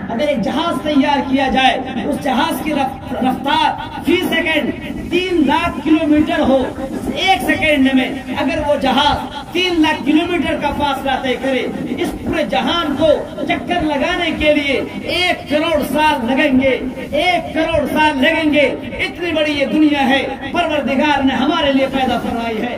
اگر ایک جہاز تیار کیا جائے، اس جہاز کی رفتار فی سیکنڈ 3 لاکھ کلومیٹر ہو، 1 سیکنڈ میں اگر وہ جہاز 3 لاکھ کلومیٹر کا فاصلہ طے کرے، اس پورے جہان کو چکر لگانے کے لیے 1 کروڑ سال لگیں گے، 1 کروڑ سال لگیں گے۔ اتنی بڑی یہ دنیا ہے پروردگار نے ہمارے لیے پیدا فرمائی ہے۔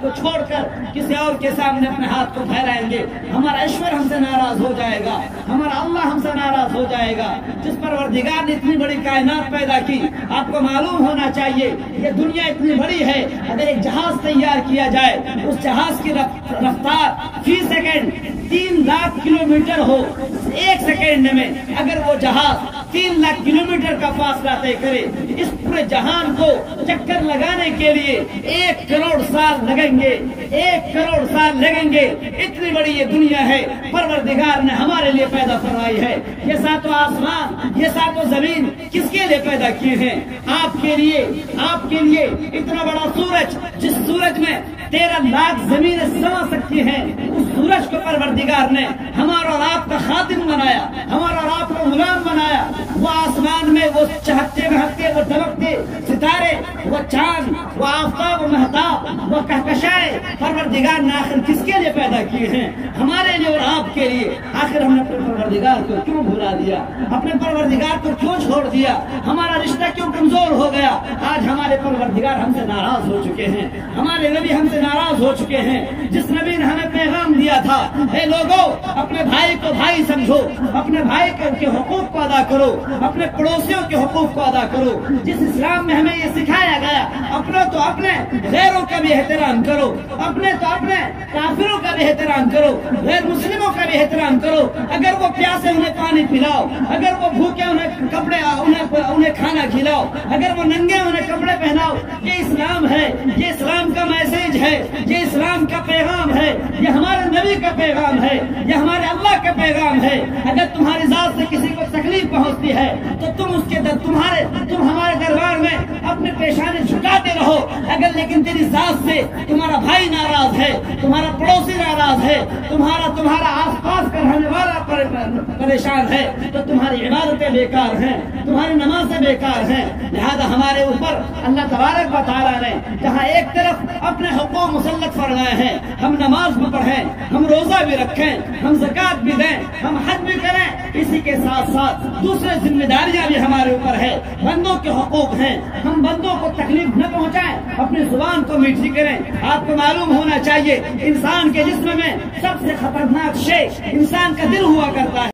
کو چھوڑ کر کسی اور کے سامنے اپنے ہاتھ کو پھیلائیں گے، ہمارا ایشور ہم سے ناراض ہو جائے گا، ہمارا اللہ ہم سے ناراض ہو جائے گا۔ جس پروردگار نے اتنی بڑی کائنات پیدا کی، آپ کو معلوم ہونا چاہیے یہ دنیا اتنی بڑی ہے، اگر ایک جہاز تیار کیا جائے، اس جہاز کی رفتار فی سیکنڈ 3 لاکھ کلومیٹر ہو، 1 سیکنڈ میں اگر وہ جہاز 3 لاکھ کلومیٹر کا فاصلہ طے کرے، اس پورے جہان کو چکر لگانے کے لیے 1 کروڑ سال لگیں گے، 1 کروڑ سال لگیں گے۔ اتنی بڑی یہ دنیا ہے پروردگار نے ہمارے لیے پیدا فرمائی ہے۔ یہ ساتوں آسمان، یہ ساتوں زمین کس کے لیے پیدا کیے ہیں؟ آپ کے لیے، آپ کے لیے۔ اتنا بڑا سورج، جس سورج میں 13 لاکھ زمینیں سما سکتی ہیں، اس سورج کو پروردگار نے ہمارا اور آپ کا خادم بنایا، ہمارا اور آپ کا غلام بنایا۔ وہ آسمان میں وہ چہکتے بہکتے، وہ دمکتے ستارے، وہ چاند، وہ آفتاب و مہتاب، وہ کہکشائیں پروردگار نے آخر کس کے لیے پیدا کیے ہیں؟ ہمارے لیے اور آپ کے لیے۔ آخر ہم نے اپنے پروردگار کو کیوں بھلا دیا؟ اپنے پروردگار کو کیوں چھوڑ دیا؟ ہمارا رشتہ کیوں کمزور ہو گیا؟ آج ہمارے پروردگار ہم سے ناراض ہو چکے ہیں، ہمارے نبی ہم سے ناراض ہو چکے ہیں۔ جس نبی نے ہمیں پیغام دیا تھا، اے لوگوں اپنے بھائی کو بھائی سمجھو، اپنے بھائی کے حقوق کو ادا کرو، اپنے پڑوسیوں کے حقوق کو ادا کرو۔ جس اسلام میں ہمیں یہ سکھایا گیا، اپنا تو اپنے، غیروں کا بھی احترام کرو، اپنے تو اپنے، کافروں کا بھی احترام کرو، غیر مسلموں کا بھی احترام کرو۔ اگر وہ پیاسے انہیں پانی پلاؤ، اگر وہ بھوکے انہیں کپڑے، انہیں کھانا کھلاؤ، اگر وہ ننگے انہیں کپڑے پہناؤ۔ یہ اسلام ہے، یہ اسلام کا میسج ہے، یہ اسلام کا پیغام ہے، یہ ہمارے نبی کا پیغام ہے، یہ ہمارے اللہ کا پیغام ہے۔ اگر تمہاری ذات سے کسی کو تکلیف پہنچتی ہے تو تم اس کے تم ہمارے دربار میں اپنے پیشانے جھکاتے رہو۔ اگر لیکن تیری ذات سے تمہارا بھائی ناراض ہے، تمہارا پڑوسی ناراض ہے، تمہارا آس پاس کا رہنے والا پریشان ہے، تو تمہاری عبادتیں بیکار ہیں، تمہاری نمازیں بیکار ہیں۔ لہذا ہمارے اوپر اللہ تبارک و تعالیٰ نے جہاں ایک طرف اپنے حقوق مسلط فرمائے ہیں، ہم نماز بھی پڑھیں، ہم روزہ بھی رکھیں، ہم زکوٰۃ بھی دیں، ہم حج بھی کریں، اسی کے ساتھ ساتھ دوسرے ذمہ داریاں بھی ہمارے اوپر ہے، بندوں کے حقوق ہیں، ہم بندوں کو تکلیف نہ پہنچائیں، اپنی زبان کو میٹھی کریں۔ آپ کو معلوم ہونا چاہیے انسان کے جسم میں سب سے خطرناک شے انسان کا دل ہوا کرتا ہے۔